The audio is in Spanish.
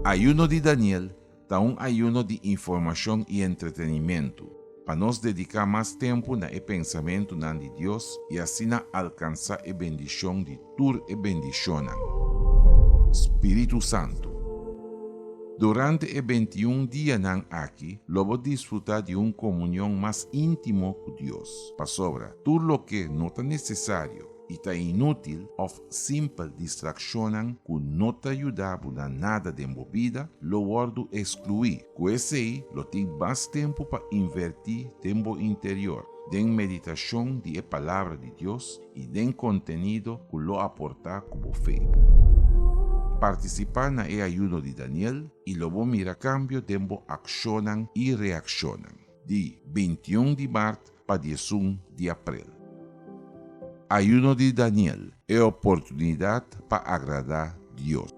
Ayuno de Daniel da un ayuno de información y entretenimiento, para nos dedicar más tiempo na el pensamiento de Dios y así na alcanzar la bendición de tur e bendición. Espíritu Santo. Durante el 21 días aquí, lobo disfrutar de una comunión más íntimo con Dios. Para sobra, todo lo que no está necesario y está inútil o simple distracción que no te ayuda a nada de movida, lo guardo excluir. Con ese, lo tengo más tiempo para invertir tiempo interior, den meditación de la palabra de Dios y den contenido que lo aporta como fe. Participar en el ayuno de Daniel y luego mira cambio de accionan y reaccionan. De 21 de marzo para 11 de abril. Ayuno de Daniel es oportunidad para agradar a Dios.